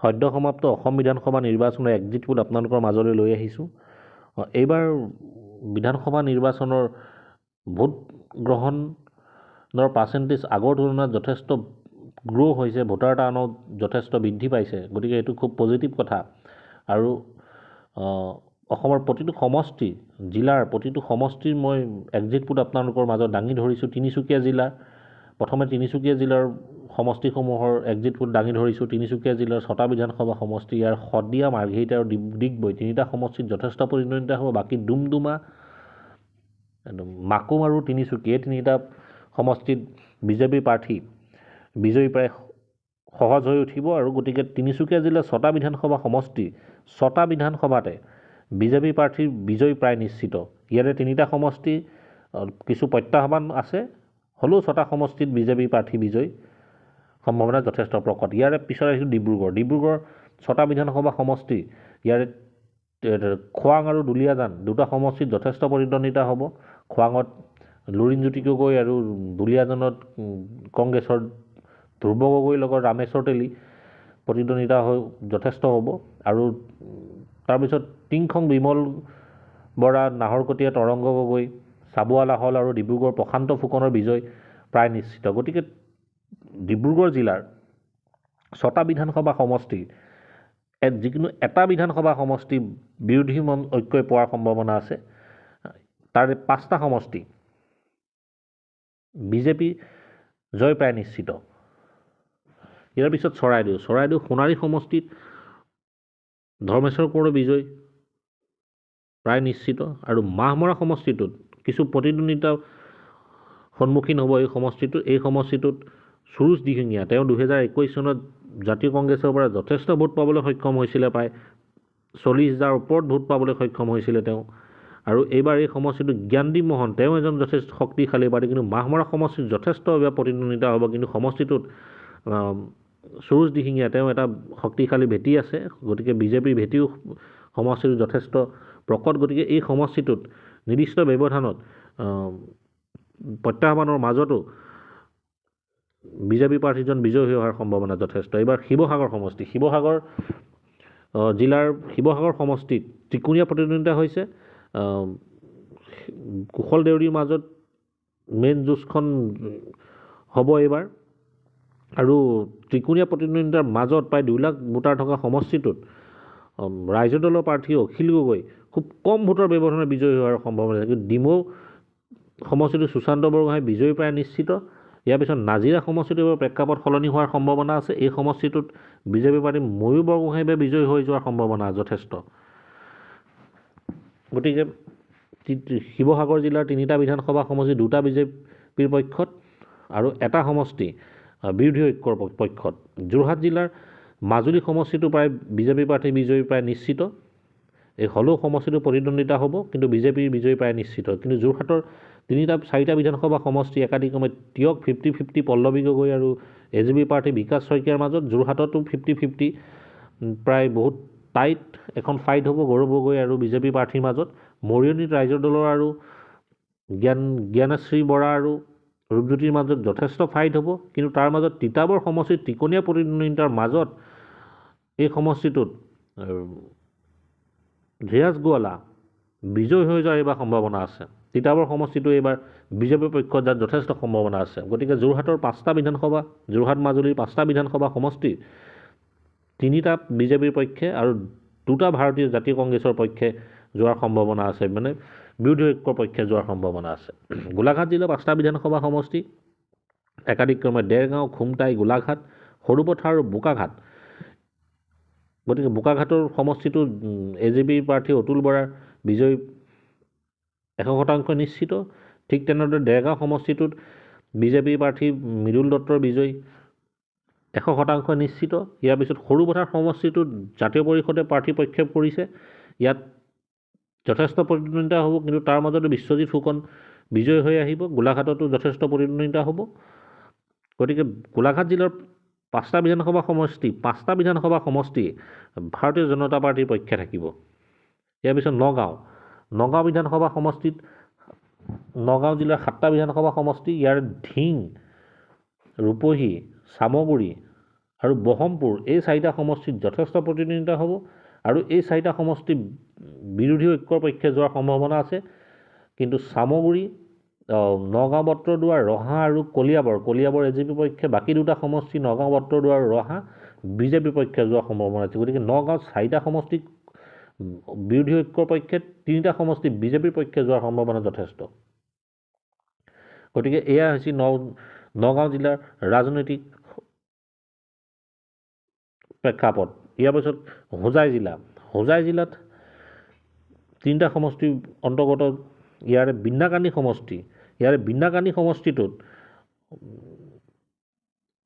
সদ্য সমাপ্ত অসম বিধানসভা নিৰ্বাচনৰ এক্সিট পোল আপোনালোকৰ মাজলৈ লৈ আহিছোঁ। এইবাৰ বিধানসভা নিৰ্বাচনৰ ভোট গ্ৰহণৰ পাৰ্চেণ্টেজ আগৰ তুলনাত যথেষ্ট গ্ৰ' হৈছে, ভোটাৰ টাৰ্ণআউট যথেষ্ট বৃদ্ধি পাইছে। গতিকে এইটো খুব পজিটিভ কথা। আৰু অসমৰ প্ৰতিটো সমষ্টি, জিলাৰ প্ৰতিটো সমষ্টিৰ মই এক্সিট পোল আপোনালোকৰ মাজত দাঙি ধৰিছোঁ। তিনিচুকীয়া জিলাৰ প্ৰথমে তিনিচুকীয়া জিলাৰ সমষ্টিসমূহৰ এক্সিট পোল দাঙি ধৰিছোঁ। তিনিচুকীয়া জিলাৰ 6টা বিধানসভা সমষ্টি, ইয়াৰ শদিয়া, মাৰ্ঘেৰিটা আৰু ডিগবৈ তিনিটা সমষ্টিত যথেষ্ট প্ৰতিদ্বন্দ্বিতা হ'ব। বাকী ডুমডুমা, মাকুম আৰু তিনিচুকীয়া এই তিনিটা সমষ্টিত বিজেপিৰ প্ৰাৰ্থী বিজয়ী প্ৰায় সহজ হৈ উঠিব। আৰু গতিকে তিনিচুকীয়া জিলাৰ 6টা বিধানসভা সমষ্টি, 6টা বিধানসভাতে বিজেপি প্ৰাৰ্থীৰ বিজয় প্ৰায় নিশ্চিত। ইয়াৰে তিনিটা সমষ্টি কিছু প্ৰত্যাহ্বান আছে, হ'লেও 6টা সমষ্টিত বিজেপি প্ৰাৰ্থী বিজয় সম্ভাৱনা যথেষ্ট প্ৰকট। ইয়াৰে পিছত আহিছোঁ ডিব্ৰুগড় 6টা বিধানসভা সমষ্টি, ইয়াৰে খোৱাং আৰু দুলীয়াজান দুটা সমষ্টিত যথেষ্ট প্ৰতিদ্বন্দ্বিতা হ'ব। খোৱাঙত লুৰিণজ্যোতি গগৈ আৰু দুলীয়াজানত কংগ্ৰেছৰ ধ্ৰুৱ গগৈৰ লগত ৰামেশ্বৰ তেলী প্ৰতিদ্বন্দ্বিতা হৈ যথেষ্ট হ'ব। আৰু তাৰপিছত টিংখং বিমল বৰা, নাহৰকটীয়া তৰংগ গগৈ, চাবুৱা লাহল আৰু ডিব্ৰুগড় প্ৰশান্ত ফুকনৰ বিজয় প্ৰায় নিশ্চিত। গতিকে ডিব্ৰুগড় জিলাৰ 6টা বিধানসভা সমষ্টি, যিকোনো এটা বিধানসভা সমষ্টি বিৰোধী ঐক্যই পোৱাৰ সম্ভাৱনা আছে। তাৰে 5টা সমষ্টি বিজেপি জয় প্ৰায় নিশ্চিত। ইয়াৰ পিছত চৰাইদেউ সোণাৰী সমষ্টিত ধৰ্মেশ্বৰ কোঁৱৰৰ বিজয় প্ৰায় নিশ্চিত। আৰু মাহমৰা সমষ্টিটোত কিছু প্ৰতিদ্বন্দ্বিতাৰ সন্মুখীন হ'ব। এই সমষ্টিটোত সুৰুজ দিহিঙীয়া, তেওঁ 2021 চনত জাতীয় কংগ্ৰেছৰ পৰা যথেষ্ট ভোট পাবলৈ সক্ষম হৈছিলে, প্ৰায় 40,000 ওপৰত ভোট পাবলৈ সক্ষম হৈছিলে তেওঁ। আৰু এইবাৰ এই সমষ্টিটোত জ্ঞানদীপ মোহন, তেওঁ এজন যথেষ্ট শক্তিশালী প্ৰাৰ্থী, কিন্তু মাহমৰা সমষ্টিত যথেষ্ট প্ৰতিদ্বন্দ্বিতা হ'ব। কিন্তু সমষ্টিটোত সুৰুজ দিহিঙীয়া, তেওঁ এটা শক্তিশালী ভেটি আছে। গতিকে বিজেপিৰ ভেটিও সমষ্টিটোত যথেষ্ট প্ৰকট। গতিকে এই সমষ্টিটোত নিৰ্দিষ্ট ব্যৱধানত প্ৰত্যাহ্বানৰ মাজতো বিজেপি প্ৰাৰ্থীজন বিজয়ী হৈ অহাৰ সম্ভাৱনা যথেষ্ট। এইবাৰ শিৱসাগৰ সমষ্টি, শিৱসাগৰ জিলাৰ শিৱসাগৰ সমষ্টিত ত্ৰিকোণীয়া প্ৰতিদ্বন্দ্বিতা হৈছে। কুশল দেউৰীৰ মাজত মেইন যুঁজখন হ'ব এইবাৰ। আৰু ত্ৰিকোণীয়া প্ৰতিদ্বন্দ্বিতাৰ মাজত প্ৰায় 2 লাখ ভোটাৰ থকা সমষ্টিটোত ৰাইজৰ দলৰ প্ৰাৰ্থী অখিল গগৈ খুব কম ভোটৰ ব্যৱধানত বিজয়ী হোৱাৰ সম্ভাৱনা আছে। কিন্তু ডিমৌ সমষ্টিটোত সুশান্ত বৰগোহাঁই বিজয়ী প্ৰায় নিশ্চিত। ইয়াৰ পিছত নাজিৰা সমষ্টিটোৰ প্ৰেক্ষাপট সলনি হোৱাৰ সম্ভাৱনা আছে। এই সমষ্টিটোত বিজেপি প্ৰাৰ্থী ময়ূৰ বৰগোহাঁই বিজয়ী হৈ যোৱাৰ সম্ভাৱনা যথেষ্ট। গতিকে শিৱসাগৰ জিলাৰ 3টা বিধানসভা সমষ্টি 2টা বিজেপিৰ পক্ষত আৰু এটা সমষ্টি বিৰোধী ঐক্যৰ পক্ষত। যোৰহাট জিলাৰ মাজুলী সমষ্টিটো প্ৰায় বিজেপি প্ৰাৰ্থী বিজয়ী প্ৰায় নিশ্চিত। এই হ'লেও সমষ্টিটো প্ৰতিদ্বন্দ্বিতা হ'ব, কিন্তু বিজেপিৰ বিজয়ী প্ৰায় নিশ্চিত। কিন্তু যোৰহাটৰ 4টা বিধানসভা সমষ্টি একাদিক্ৰমে তিয়ক 50-50, পল্লৱী গগৈ আৰু এজিপি প্ৰাৰ্থী বিকাশ শইকীয়াৰ মাজত। যোৰহাটতো 50-50 প্ৰায় বহুত টাইট এখন ফাইট হ'ব গৌৰৱ গগৈ আৰু বিজেপি প্ৰাৰ্থীৰ মাজত। মৰিয়নিত ৰাইজৰ দলৰ আৰু জ্ঞানশ্ৰী বৰা আৰু ৰূপজ্যোতিৰ মাজত যথেষ্ট ফাইট হ'ব। কিন্তু তাৰ মাজত তিতাবৰ সমষ্টিত ত্ৰিকোণীয়া প্ৰতিদ্বন্দ্বিতাৰ মাজত এই সমষ্টিটোত ধীৰাজ গোৱালা বিজয় হৈ যোৱাৰ এইবাৰ সম্ভাৱনা আছে। তিতাবৰ সমষ্টিটো এইবাৰ বিজেপিৰ পক্ষত যাৰ যথেষ্ট সম্ভাৱনা আছে। গতিকে যোৰহাটৰ 5টা বিধানসভা, যোৰহাট মাজুলীৰ 5টা বিধানসভা সমষ্টি 3টা বিজেপিৰ পক্ষে আৰু 2টা ভাৰতীয় জাতীয় কংগ্ৰেছৰ পক্ষে যোৱাৰ সম্ভাৱনা আছে, মানে বিৰোধী ঐক্যৰ পক্ষে যোৱাৰ সম্ভাৱনা আছে। গোলাঘাট জিলাৰ 5টা বিধানসভা সমষ্টি একাদিক্ৰমে দেৰগাঁও, খুমটাই, গোলাঘাট, সৰুপথাৰ আৰু বোকাঘাট। গতিকে বোকাঘাটৰ সমষ্টিটো এজিপিৰ প্ৰাৰ্থী অতুল বৰাৰ বিজয় 100% নিশ্চিত। ঠিক তেনেদৰে দেৰগাঁও সমষ্টিটোত বিজেপিৰ প্ৰাৰ্থী মৃদুল দত্তৰ বিজয় 100% নিশ্চিত। ইয়াৰ পিছত সৰুপথাৰ সমষ্টিটোত জাতীয় পৰিষদে প্ৰাৰ্থী প্ৰক্ষেপ কৰিছে। ইয়াত যথেষ্ট প্ৰতিদ্বন্দ্বিতা হ'ব, কিন্তু তাৰ মাজতো বিশ্বজিৎ ফুকন বিজয় হৈ আহিব। গোলাঘাটতো যথেষ্ট প্ৰতিদ্বন্দ্বিতা হ'ব। গতিকে গোলাঘাট জিলাৰ 5টা বিধানসভা সমষ্টি, 5টা বিধানসভা সমষ্টি ভাৰতীয় জনতা পাৰ্টীৰ পক্ষে থাকিব। ইয়াৰ পিছত নগাঁও বিধানসভা সমষ্টিত নগাঁও জিলাৰ 7টা বিধানসভা সমষ্টি, ইয়াৰ ধিং, ৰূপহী, চামগুৰি, আৰু বহমপুৰ এই 4টা সমষ্টিত যথেষ্ট প্ৰতিদ্বন্দ্বিতা হ'ব আৰু এই 4টা সমষ্টি বিৰোধী ঐক্যৰ পক্ষে যোৱাৰ সম্ভাৱনা আছে। কিন্তু চামগুৰি, নগাঁও বত্ৰদুৱাৰ, ৰহা আৰু কলিয়াবৰ এজিপি পক্ষে, বাকী 2টা সমষ্টি নগাঁও বত্ৰদুৱাৰ আৰু ৰহা বিজেপি পক্ষে যোৱাৰ সম্ভাৱনা আছে। গতিকে নগাঁৱত 4টা সমষ্টি বিৰোধী ঐক্যৰ পক্ষে, 3টা সমষ্টি বিজেপিৰ পক্ষে যোৱাৰ সম্ভাৱনা যথেষ্ট। গতিকে এয়া হৈছে নগাঁও জিলাৰ ৰাজনৈতিক প্ৰেক্ষাপট। ইয়াৰ পিছত হোজাই জিলাত 3টা সমষ্টিৰ অন্তৰ্গত ইয়াৰে বিন্নাকানি সমষ্টিটোত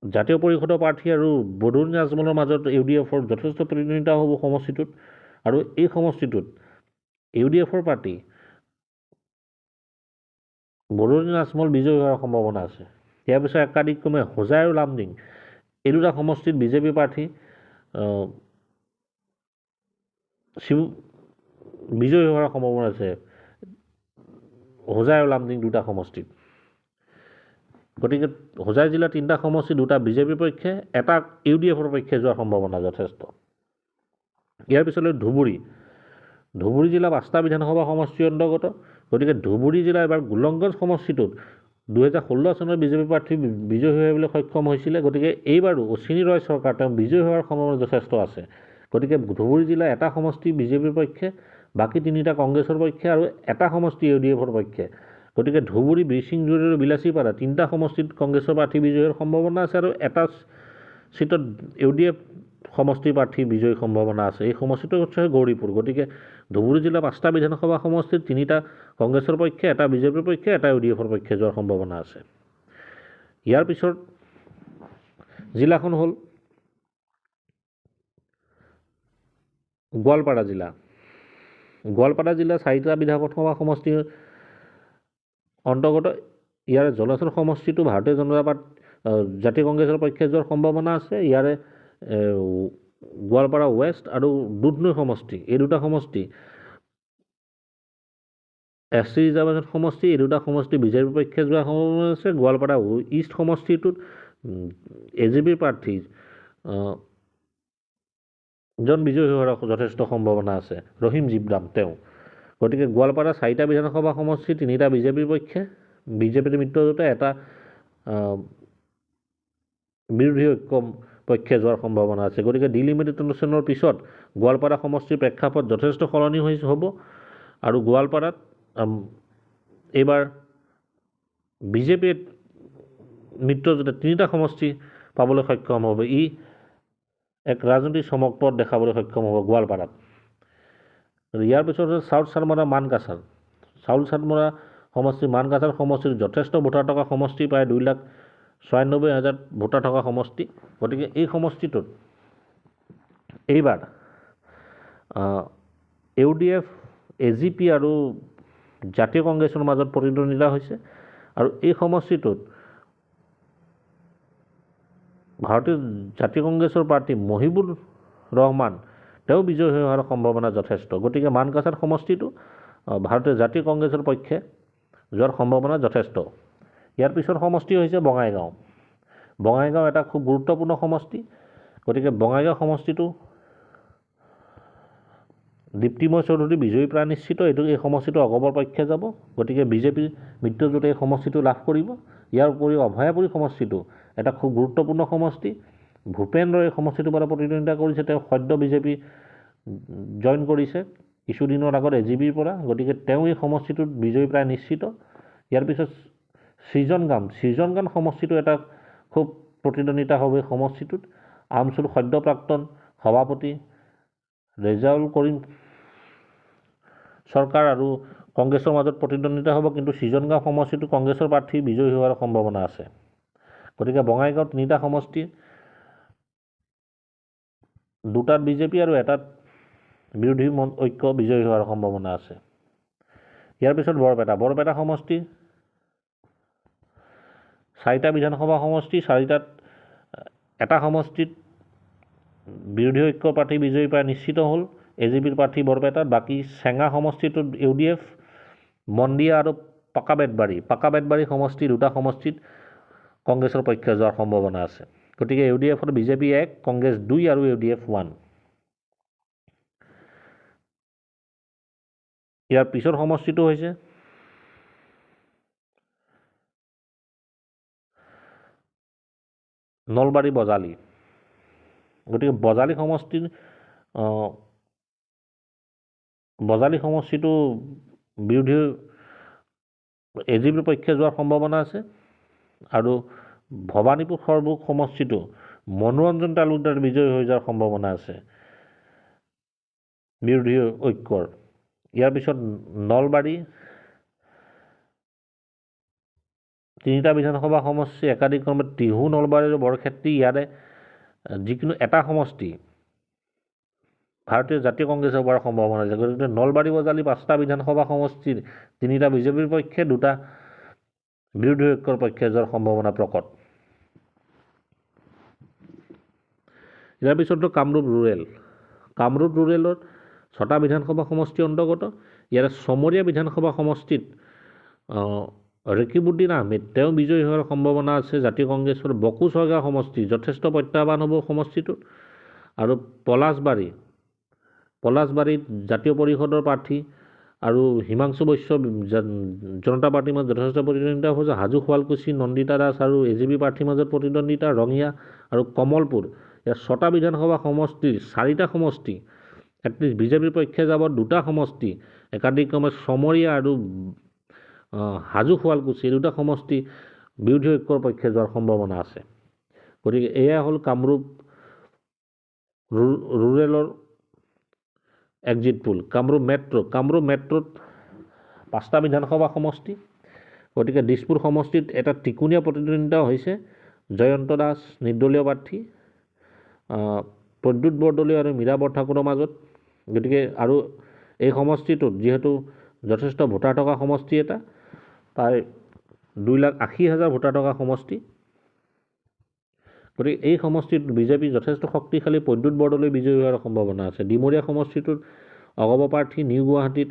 জাতীয় পৰিষদৰ প্ৰাৰ্থী আৰু বদৰুদ্দিন আজমলৰ মাজত UDFৰ যথেষ্ট প্ৰতিদ্বন্দ্বিতা হ'ব সমষ্টিটোত। আৰু এই সমষ্টিটোত UDFৰ প্ৰাৰ্থী বদৰুদ্দিন আজমল বিজয়ী হোৱাৰ সম্ভাৱনা আছে। ইয়াৰ পিছত একাদিক্ৰমে হোজাই আৰু লামডিং এই 2টা সমষ্টিত বিজেপি প্ৰাৰ্থী বিজয়ী হোৱাৰ সম্ভাৱনা আছে। হোজাই আৰু লামডিং 2টা সমষ্টিত। গতিকে হোজাই জিলাৰ 3টা সমষ্টি 2টা বিজেপিৰ পক্ষে, এটা UDFৰ পক্ষে যোৱাৰ সম্ভাৱনা যথেষ্ট। ইয়াৰ পিছলৈ ধুবুৰী জিলা 5টা বিধানসভা সমষ্টিৰ অন্তৰ্গত। গতিকে ধুবুৰী জিলা এবাৰ গোলকগঞ্জ সমষ্টিটোত 2016 চনৰ বিজেপি প্ৰাৰ্থী বিজয়ী হ'বলৈ সক্ষম হৈছিলে। গতিকে এইবাৰো অশ্বিনী ৰয় চৰকাৰ তেওঁ বিজয়ী হোৱাৰ সম্ভাৱনা যথেষ্ট আছে। গতিকে ধুবুৰী জিলা এটা সমষ্টি বিজেপিৰ পক্ষে, বাকী 3টা কংগ্ৰেছৰ পক্ষে আৰু এটা সমষ্টি UDFৰ পক্ষে। গতিকে ধুবুৰী, বিৰচিং জুৰি আৰু বিলাচীপাৰা 3টা সমষ্টিত কংগ্ৰেছৰ প্ৰাৰ্থী বিজয়ীৰ সম্ভাৱনা আছে আৰু এটা চিটত UDF সমষ্টিৰ প্ৰাৰ্থী বিজয়ীৰ সম্ভাৱনা আছে। এই সমষ্টিটো হৈছে গৌৰীপুৰ। গতিকে ধুবুৰী জিলা 5টা বিধানসভা সমষ্টিত 3টা কংগ্ৰেছৰ পক্ষে, এটা বিজেপিৰ পক্ষে, এটা UDFৰ পক্ষে যোৱাৰ সম্ভাৱনা আছে। ইয়াৰ পিছত জিলাখন হ'ল গোৱালপাৰা জিলা 4টা বিধানসভা সমষ্টিৰ অন্তৰ্গত। ইয়াৰে জলচৰ সমষ্টিটো ভাৰতীয় জনতা পাৰ্টি জাতীয় কংগ্ৰেছৰ পক্ষে যোৱাৰ সম্ভাৱনা আছে। ইয়াৰে গোৱালপাৰা ৱেষ্ট আৰু দুধনৈ সমষ্টি এই 2টা সমষ্টি SC ৰিজাৰ্ভেশ্যন সমষ্টি, এই 2টা সমষ্টি বিজেপিৰ পক্ষে যোৱাৰ সম্ভাৱনা আছে। গোৱালপাৰা ইষ্ট সমষ্টিটোত AJPৰ প্ৰাৰ্থী জন বিজয়ী হোৱাৰ যথেষ্ট সম্ভাৱনা আছে, ৰহিম জিব্ৰাম তেওঁ। গতিকে গোৱালপাৰা 4টা বিধানসভা সমষ্টি 3টা বিজেপিৰ পক্ষে, বিজেপিৰ মিত্ৰজোঁটে এটা বিৰোধী ঐক্য পক্ষে যোৱাৰ সম্ভাৱনা আছে। গতিকে ডিলিমিটেশ্যনৰ পিছত গোৱালপাৰা সমষ্টিৰ প্ৰেক্ষাপট যথেষ্ট সলনি হ'ব আৰু গোৱালপাৰাত এইবাৰ বিজেপিৰ মিত্ৰজোঁটে 3টা সমষ্টি পাবলৈ সক্ষম হ'ব। ই এক ৰাজনৈতিক চমকপ্ৰদ দেখাবলৈ সক্ষম হ'ব গোৱালপাৰাত। ইয়াৰ পিছত হ'ল চাউথ চানমৰা মানকাছাৰ সমষ্টি। মানকাছাৰ সমষ্টিত যথেষ্ট ভোটাৰ থকা সমষ্টি, প্ৰায় 2,96,000 ভোটাৰ থকা সমষ্টি। গতিকে এই সমষ্টিটোত এইবাৰ UDF, AJP আৰু জাতীয় কংগ্ৰেছৰ মাজত প্ৰতিদ্বন্দ্বিতা হৈছে আৰু এই সমষ্টিটোত ভাৰতীয় জাতীয় কংগ্ৰেছৰ প্ৰাৰ্থী মহিবুৰ ৰহমান তেওঁ বিজয়ী হোৱাৰ সম্ভাৱনা যথেষ্ট। গতিকে মানকাছাৰ সমষ্টিটো ভাৰতীয় জাতীয় কংগ্ৰেছৰ পক্ষে যোৱাৰ সম্ভাৱনা যথেষ্ট। ইয়াৰ পিছৰ সমষ্টি হৈছে বঙাইগাঁও এটা খুব গুৰুত্বপূৰ্ণ সমষ্টি। গতিকে বঙাইগাঁও সমষ্টিটো দীপ্তিময় চৌধুৰী বিজয়ী প্ৰায় নিশ্চিত। এই সমষ্টিটো অগপৰ পক্ষে যাব। গতিকে বিজেপিৰ মিত্ৰজোঁটে এই সমষ্টিটো লাভ কৰিব। ইয়াৰ উপৰিও অভয়াপুৰী সমষ্টিটো এটা খুব গুৰুত্বপূৰ্ণ সমষ্টি। ভূপেন্দ্ৰ এই সমষ্টিটোৰ পৰা প্ৰতিদ্বন্দ্বিতা কৰিছে। তেওঁ সদ্য বিজেপি জইন কৰিছে কিছুদিনৰ আগত AJPৰ পৰা। গতিকে তেওঁ এই সমষ্টিটোত বিজয়ী প্ৰায় নিশ্চিত। ইয়াৰ পিছত সৃজনগাম সমষ্টিটো এটা খুব প্ৰতিদ্বন্দ্বিতা হ'ব এই সমষ্টিটোত। আমচুৰ সদ্য প্ৰাক্তন সভাপতি ৰেজাউল কৰিম চৰকাৰ আৰু কংগ্ৰেছৰ মাজত প্ৰতিদ্বন্দ্বিতা হ'ব। কিন্তু সৃজনগাঁও সমষ্টিটো কংগ্ৰেছৰ প্ৰাৰ্থী বিজয়ী হোৱাৰ সম্ভাৱনা আছে। গতিকে বঙাইগাঁও 3টা সমষ্টি, 2টাত বিজেপি আৰু এটাত বিৰোধী ঐক্য বিজয়ী হোৱাৰ সম্ভাৱনা আছে। ইয়াৰ পিছত বৰপেটা সমষ্টি 4টা বিধানসভা সমষ্টি, 4টাত এটা সমষ্টিত বিৰোধী ঐক্য প্ৰাৰ্থী বিজয়ী প্ৰায় নিশ্চিত হ'ল, AJPৰ প্ৰাৰ্থী বৰপেটাত। বাকী চেঙা সমষ্টিটোত UDF, মন্দিয়া আৰু পাকাবেতবাৰী সমষ্টি 2টা সমষ্টিত কংগ্ৰেছৰ পক্ষে যোৱাৰ সম্ভাৱনা আছে। গতিকে UDFত বিজেপি 1, কংগ্ৰেছ 2 আৰু UDF 1। ইয়াৰ পিছৰ সমষ্টিটো হৈছে নলবাৰী বজালী। গতিকে বজালী সমষ্টিটো বিৰোধী AGPৰ পক্ষে যোৱাৰ সম্ভাৱনা আছে আৰু ভৱানীপুৰ সৰভোগ সমষ্টিটো মনোৰঞ্জন তালুকদাৰ বিজয়ী হৈ যোৱাৰ সম্ভাৱনা আছে বিৰোধী ঐক্যৰ। ইয়াৰ পিছত নলবাৰী 3টা বিধানসভা সমষ্টি একাধিক্ৰমে টিহু, নলবাৰী আৰু বৰক্ষেত্ৰী। ইয়াৰে যিকোনো এটা সমষ্টি ভাৰতীয় জাতীয় কংগ্ৰেছৰ পৰা সম্ভাৱনা আছে। গতিকে নলবাৰী বজালী 5টা বিধানসভা সমষ্টিৰ 3টা বিজেপিৰ পক্ষে, 2টা বিৰোধী ঐক্যৰ পক্ষে যোৱাৰ সম্ভাৱনা প্ৰকট। ইয়াৰ পিছতো কামৰূপ ৰুৰেলৰ 6টা বিধানসভা সমষ্টি অন্তৰ্গত। ইয়াৰে চমৰীয়া বিধানসভা সমষ্টিত ৰকিবউদ্দিন আহমেদ তেওঁ বিজয়ী হোৱাৰ সম্ভাৱনা আছে জাতীয় কংগ্ৰেছৰ। বকো ছয়গাঁও সমষ্টি যথেষ্ট প্ৰত্যাহ্বান হ'ব সমষ্টিটোত। আৰু পলাশবাৰীত জাতীয় পৰিষদৰ প্ৰাৰ্থী আৰু হিমাংশু বৈশ্য জনতা পাৰ্টীৰ মাজত যথেষ্ট প্ৰতিদ্বন্দ্বিতা হৈছে। হাজো, শুৱালকুছি, নন্দিতা দাস আৰু AGP প্ৰাৰ্থীৰ মাজত প্ৰতিদ্বন্দ্বিতা। ৰঙিয়া আৰু কমলপুৰ, ইয়াৰ 6টা বিধানসভা সমষ্টিৰ 4টা সমষ্টি এটলিষ্ট বিজেপিৰ পক্ষে যাব। 2টা সমষ্টি একাধিক্ৰমে চমৰীয়া আৰু হাজো, শুৱালকুছি, এই 2টা সমষ্টি বিৰোধী ঐক্যৰ পক্ষে যোৱাৰ সম্ভাৱনা আছে। গতিকে এয়া হ'ল কামৰূপ ৰুৰেলৰ এক্সিট পোল। কামৰূপ মেট্ৰত 5টা বিধানসভা সমষ্টি। গতিকে দিছপুৰ সমষ্টিত এটা টিকোনীয়া প্ৰতিদ্বন্দ্বিতা হৈছে। জয়ন্ত দাস নিৰ্দলীয় প্ৰাৰ্থী, প্ৰদ্যুৎ বৰদলৈ আৰু মীৰা বৰঠাকুৰৰ মাজত। গতিকে আৰু এই সমষ্টিটোত যিহেতু যথেষ্ট ভোটাৰ থকা সমষ্টি এটা, প্ৰায় 2,80,000 ভোটাৰ থকা সমষ্টি। গতিকে এই সমষ্টিত বিজেপি যথেষ্ট শক্তিশালী। প্ৰদ্যুৎ বৰদলৈ বিজয়ী হোৱাৰ সম্ভাৱনা আছে। ডিমৰীয়া সমষ্টিটোত অগপ প্ৰাৰ্থী, নিউ গুৱাহাটীত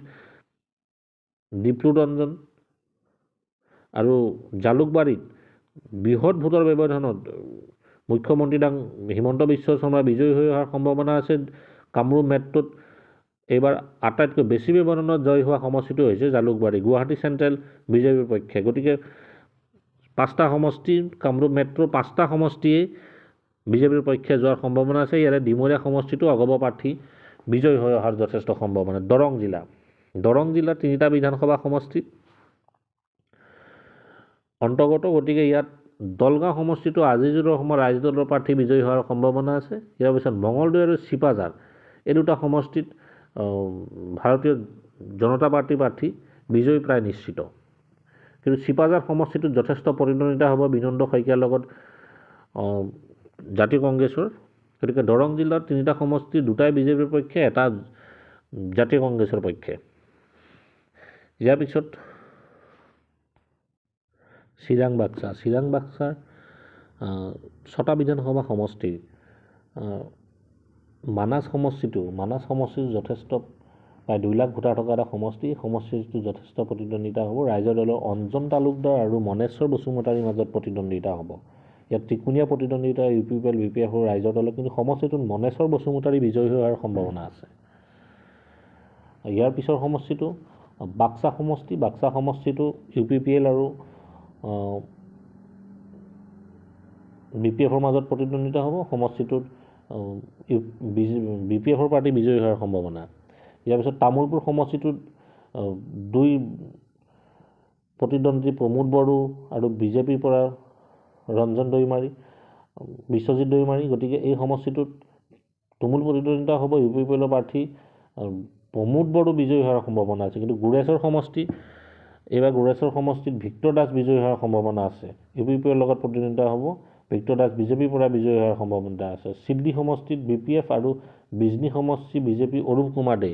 দীপ্লু ৰঞ্জন আৰু জালুকবাৰীত বৃহৎ ভোটৰ ব্যৱধানত মুখ্যমন্ত্ৰী হিমন্ত বিশ্ব শৰ্মা বিজয়ী হৈ অহাৰ সম্ভাৱনা আছে। কামৰূপ মেট্ৰত এইবাৰ আটাইতকৈ বেছি ব্যৱধানত জয় হোৱা সমষ্টিটো হৈছে জালুকবাৰী। গুৱাহাটী চেণ্ট্ৰেল বিজেপিৰ পক্ষে। গতিকে 5টা সমষ্টি, কামৰূপ মেট্ৰ 5টা সমষ্টিয়ে বিজেপিৰ পক্ষে যোৱাৰ সম্ভাৱনা আছে। ইয়াৰে ডিমৰীয়া সমষ্টিটো অগপ প্ৰাৰ্থী বিজয়ী হৈ অহাৰ যথেষ্ট সম্ভাৱনা। দৰং জিলা 3টা বিধানসভা সমষ্টি অন্তৰ্গত। গতিকে ইয়াত দলগাঁও সমষ্টিটো আজিজুৰ অসমৰ ৰাইজদলৰ প্ৰাৰ্থী বিজয়ী হোৱাৰ সম্ভাৱনা আছে। ইয়াৰ পিছত মঙলদৈ আৰু চিপাঝাৰ, এই 2টা সমষ্টিত ভাৰতীয় জনতা পাৰ্টীৰ প্ৰাৰ্থী বিজয়ী প্ৰায় নিশ্চিত। কিন্তু চিপাঝাৰ সমষ্টিটোত যথেষ্ট প্ৰতিদ্বন্দ্বিতা হ'ব বিনন্দ শইকীয়াৰ লগত জাতীয় কংগ্ৰেছৰ। গতিকে দৰং জিলাৰ 3টা সমষ্টি 2টাই বিজেপিৰ পক্ষে, 1টা জাতীয় কংগ্ৰেছৰ পক্ষে। ইয়াৰ পিছত চিৰাং বাক্সাৰ 6টা বিধানসভা সমষ্টি। মানাছ সমষ্টিটো যথেষ্ট প্ৰায় 2 লাখ ভোটাৰ থকা এটা সমষ্টি। সমষ্টিটো যথেষ্ট প্ৰতিদ্বন্দ্বিতা হ'ব। ৰাইজৰ দলৰ অঞ্জন তালুকদাৰ আৰু মনেশ্বৰ বসুমতাৰীৰ মাজত প্ৰতিদ্বন্দ্বিতা হ'ব। ইয়াত ত্ৰিকোণীয়া প্ৰতিদ্বন্দ্বিতা UPPL, BPF আৰু ৰাইজৰ দলৰ। কিন্তু সমষ্টিটোত মনেশ্বৰ বসুমতাৰী বিজয়ী হোৱাৰ সম্ভাৱনা আছে। ইয়াৰ পিছৰ সমষ্টিটো বাক্সা সমষ্টিটো UPPL আৰু BPFৰ মাজত প্ৰতিদ্বন্দ্বিতা হ'ব। সমষ্টিটোত BPFৰ প্ৰাৰ্থী বিজয়ী হোৱাৰ সম্ভাৱনা। ইয়াৰ পিছত তামোলপুৰ সমষ্টিটোত 2 প্ৰতিদ্বন্দ্বী প্ৰমোদ বড়ো আৰু বিজেপিৰ পৰা ৰঞ্জন দৈমাৰী, বিশ্বজিৎ দৈমাৰী। গতিকে এই সমষ্টিটোত তুমুল প্ৰতিদ্বন্দ্বিতা হ'ব। UPPLৰ প্ৰাৰ্থী প্ৰমোদ বড়ো বিজয়ী হোৱাৰ সম্ভাৱনা আছে। কিন্তু এইবাৰ গুৰেশ্বৰ সমষ্টিত ভিক্টৰ দাস বিজয়ী হোৱাৰ সম্ভাৱনা আছে। UPPৰ লগত প্ৰতিদ্বন্দ্বিতা হ'ব। ভিক্টৰ দাস বিজেপিৰ পৰা বিজয়ী হোৱাৰ সম্ভাৱনা আছে। চিডলি সমষ্টিত BPF আৰু বিজনী সমষ্টি বিজেপি অৰুপ কুমাৰ দে।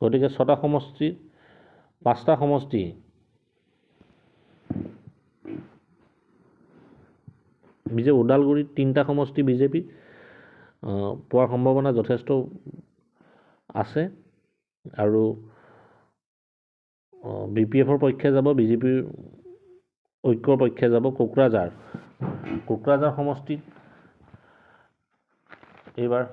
গতিকে 6টা সমষ্টিত 5টা সমষ্টি ওদালগুৰিত 3টা সমষ্টি বিজেপি পোৱাৰ সম্ভাৱনা যথেষ্ট আছে। আৰু BPFৰ পক্ষে যাব, বিজেপিৰ ঐক্যৰ পক্ষে যাব কোকৰাঝাৰ সমষ্টিত এইবাৰ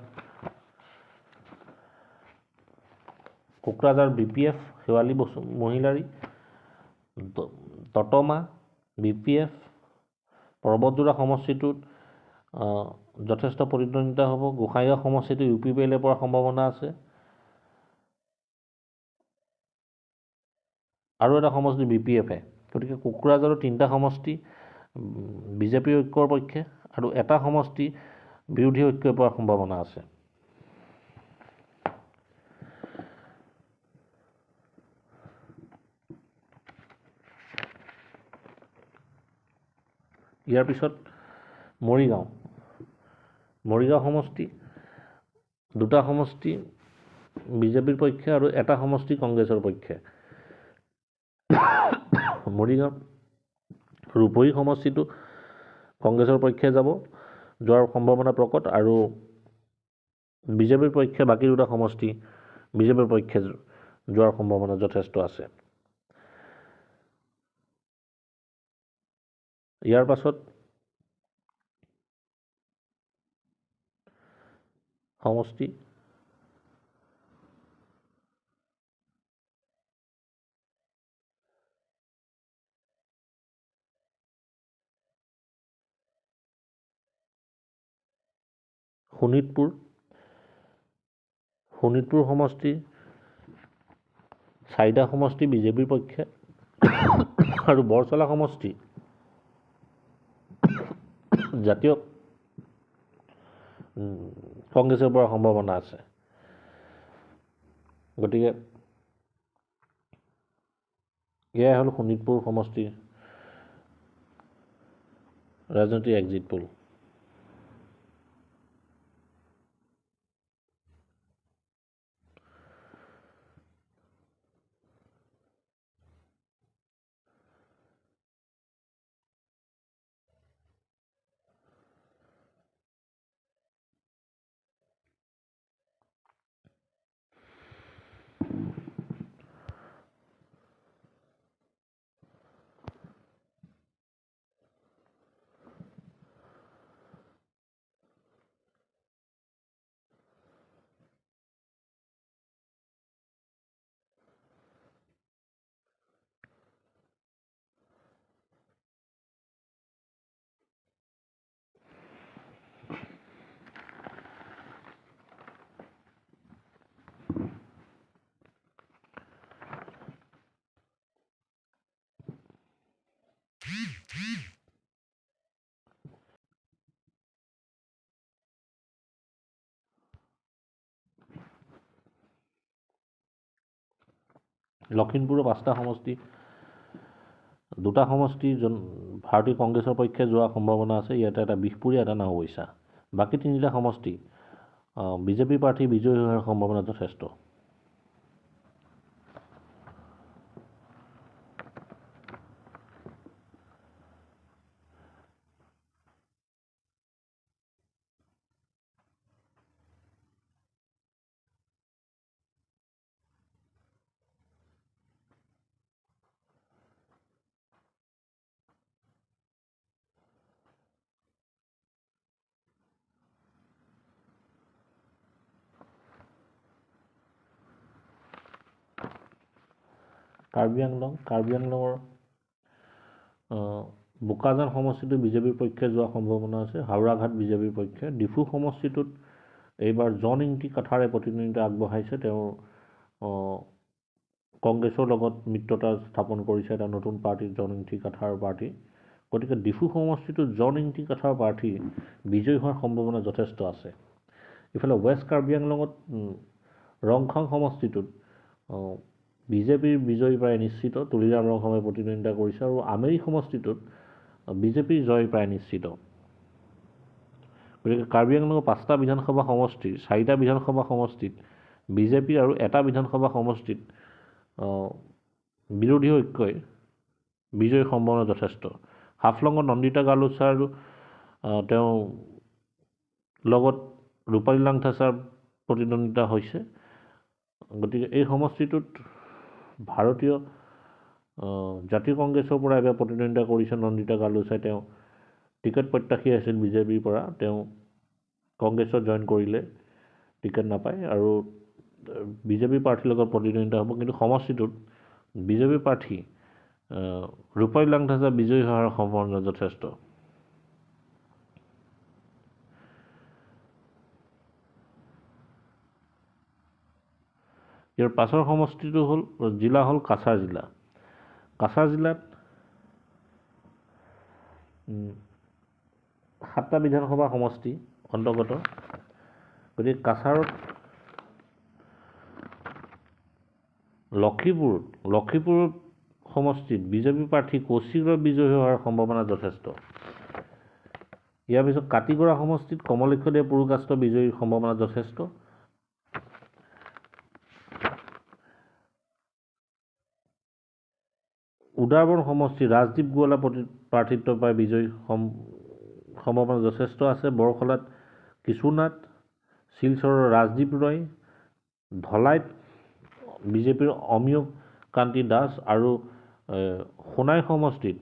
কোকৰাঝাৰ BPF শেৱালী মহিলাৰী, ততমা BPF, পৰ্বতজোৰা সমষ্টিটোত যথেষ্ট প্ৰতিদ্বন্দ্বিতা হ'ব। গোসাইগাঁও সমষ্টিটো UPPL পৰা সম্ভাৱনা আছে। আৰু এটা সমষ্টি BPF। গতিকে কোকৰাঝাৰৰ 3টা সমষ্টি বিজেপিৰ ঐক্যৰ পক্ষে আৰু এটা সমষ্টি বিৰোধী ঐক্যৰ পৰা সম্ভাৱনা আছে। ইয়াৰ পিছত মৰিগাঁও সমষ্টি, 2টা সমষ্টি বিজেপিৰ পক্ষে আৰু এটা সমষ্টি কংগ্ৰেছৰ পক্ষে। মৰিগাঁও ৰূপহী সমষ্টিটো কংগ্ৰেছৰ পক্ষে যোৱাৰ সম্ভাৱনা প্ৰকট, আৰু বিজেপিৰ পক্ষে বাকী 2টা সমষ্টি বিজেপিৰ পক্ষে যোৱাৰ সম্ভাৱনা যথেষ্ট আছে। ইয়াৰ পাছত সমষ্টি শোণিতপুৰ সমষ্টি 4টা সমষ্টি বিজেপিৰ পক্ষে আৰু বৰচলা সমষ্টি জাতীয় কংগ্ৰেছৰ পৰা সম্ভাৱনা আছে। গতিকে এয়াই হ'ল শোণিতপুৰ সমষ্টিৰ ৰাজনৈতিক এক্সিট পোল। লখিমপুৰৰ 5টা সমষ্টি, 2টা সমষ্টি ভাৰতীয় কংগ্ৰেছৰ পক্ষে যোৱাৰ সম্ভাৱনা আছে। ইয়াতে এটা বিহপুৰীয়া, এটা নাওবৈচা। বাকী 3টা সমষ্টি বিজেপি প্ৰাৰ্থী বিজয়ী হোৱাৰ সম্ভাৱনা যথেষ্ট। কাৰ্বি আংলঙৰ বোকাজান সমষ্টিটো বিজেপিৰ পক্ষে যোৱাৰ সম্ভাৱনা আছে। হাওৰাঘাট বিজেপিৰ পক্ষে। ডিফু সমষ্টিটোত এইবাৰ জন ইংতি কাঠাৰে প্ৰতিদ্বন্দ্বিতা আগবঢ়াইছে। তেওঁ কংগ্ৰেছৰ লগত মিত্ৰতা স্থাপন কৰিছে এটা নতুন পাৰ্টি, জন ইংতি কাঠাৰ পাৰ্টি। গতিকে ডিফু সমষ্টিটোত জন ইংতি কাঠাৰ প্ৰাৰ্থী বিজয়ী হোৱাৰ সম্ভাৱনা যথেষ্ট আছে। ইফালে ৱেষ্ট কাৰ্বি আংলঙত ৰংখাং সমষ্টিটোত বিজেপিৰ বিজয়ী প্ৰায় নিশ্চিত। তুলিৰাম ৰংখাঙে প্ৰতিদ্বন্দ্বিতা কৰিছে, আৰু আমেৰি সমষ্টিটোত বিজেপিৰ জয় প্ৰায় নিশ্চিত। গতিকে কাৰ্বি আংলঙৰ 5টা বিধানসভা সমষ্টিৰ 4টা বিধানসভা সমষ্টিত বিজেপি আৰু এটা বিধানসভা সমষ্টিত বিৰোধী ঐক্যই বিজয়ীৰ সম্ভাৱনা যথেষ্ট। হাফলঙত নন্দিতা গালুছা আৰু তেওঁ লগত ৰূপালী লাংথাছাৰ প্ৰতিদ্বন্দ্বিতা হৈছে। গতিকে এই সমষ্টিটোত ভাৰতীয় জাতীয় কংগ্ৰেছৰ পৰা এবাৰ প্ৰতিদ্বন্দ্বিতা কৰিছে নন্দিতা গালুছাই। তেওঁ টিকেট প্ৰত্যাশী আছিল বিজেপিৰ পৰা। তেওঁ কংগ্ৰেছত জইন কৰিলে টিকেট নাপায় আৰু বিজেপি প্ৰাৰ্থীৰ লগত প্ৰতিদ্বন্দ্বিতা হ'ব। কিন্তু সমষ্টিটোত বিজেপি প্ৰাৰ্থী ৰূপালী লাংথাজা বিজয়ী হোৱাৰ সম্ভাৱনা যথেষ্ট। ইয়াৰ পাছৰ সমষ্টিটো জিলা হ'ল কাছাৰ জিলা। কাছাৰ জিলাত 7টা বিধানসভা সমষ্টি অন্তৰ্গত। গতিকে কাছাৰত লক্ষীপুৰ সমষ্টিত বিজেপি প্ৰাৰ্থী কৌশিকৰ বিজয়ী হোৱাৰ সম্ভাৱনা যথেষ্ট। ইয়াৰ পিছত কাটিগড়া সমষ্টিত কমলেশ্বদেৱ পুৰকাষ্ট বিজয়ীৰ সম্ভাৱনা যথেষ্ট। উদাৰবন সমষ্টি ৰাজদীপ গোৱালা প্ৰাৰ্থিত্ব পাই বিজয়ী সম্ভাৱনা যথেষ্ট আছে। বৰখলাত কিশোৰনাথ, শিলচৰৰ ৰাজদীপ ৰয়, ধলাইত বিজেপিৰ অমিয় কান্তি দাস আৰু সোণাই সমষ্টিত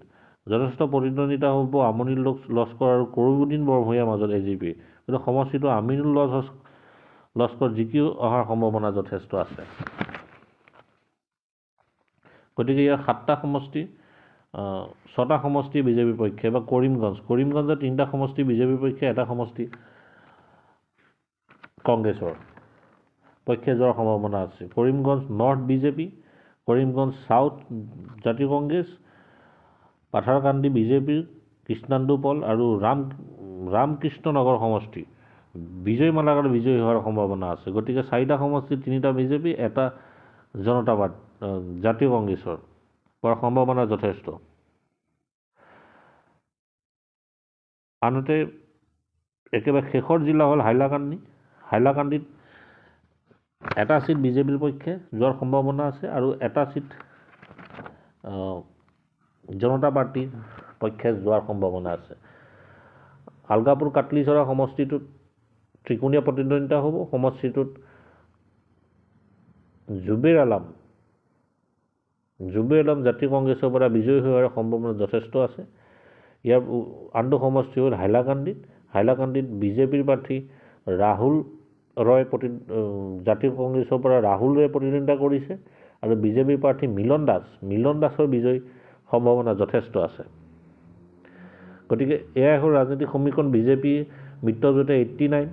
যথেষ্ট প্ৰতিদ্বন্দ্বিতা হ'ব আমিনুল লস্কৰ আৰু কৰিমুদ্দিন বৰভূঞাৰ মাজত এজিপি। কিন্তু সমষ্টিটো আমিনুল লস্কৰ জিকি অহাৰ সম্ভাৱনা যথেষ্ট আছে। গতিকে ইয়াৰ 7টা সমষ্টি 6টা সমষ্টি বিজেপিৰ পক্ষে বা কৰিমগঞ্জৰ 3টা সমষ্টি বিজেপিৰ পক্ষে, 1টা সমষ্টি কংগ্ৰেছৰ পক্ষে যোৱাৰ সম্ভাৱনা আছে। Karimganj north BJP, Karimganj south জাতীয় কংগ্ৰেছ, পাথাৰকান্দি বিজেপিৰ কৃষ্ণান্দু পল আৰু ৰামকৃষ্ণ নগৰ সমষ্টি বিজয় মালাকাৰ বিজয়ী হোৱাৰ সম্ভাৱনা আছে। গতিকে 4টা সমষ্টিত 3টা বিজেপি, 1টা জনতা পাৰ্টি জাতীয় কংগ্ৰেছৰ হোৱাৰ সম্ভাৱনা যথেষ্ট। আনহাতে একেবাৰে শেষৰ জিলা হ'ল হাইলাকান্দিত 1টা চিট বিজেপিৰ পক্ষে যোৱাৰ সম্ভাৱনা আছে আৰু 1টা চিট জনতা পাৰ্টিৰ পক্ষে যোৱাৰ সম্ভাৱনা আছে। আলগাপুৰ কাটলিচৰা সমষ্টিটোত ত্ৰিকোণীয়া প্ৰতিদ্বন্দ্বিতা হ'ব। সমষ্টিটোত জুবেৰ আলম জাতীয় কংগ্ৰেছৰ পৰা বিজয়ী হোৱাৰ সম্ভাৱনা যথেষ্ট আছে। ইয়াৰ আনটো সমষ্টি হ'ল হাইলাকান্দিত বিজেপিৰ প্ৰাৰ্থী ৰাহুল ৰয় জাতীয় কংগ্ৰেছৰ পৰা ৰাহুল ৰয়ে প্ৰতিদ্বন্দ্বিতা কৰিছে আৰু বিজেপিৰ প্ৰাৰ্থী মিলন দাসৰ বিজয়ী সম্ভাৱনা যথেষ্ট আছে। গতিকে এয়াই হ'ল ৰাজনৈতিক সমীকৰণ। বিজেপি মিত্ৰজোঁটে 89,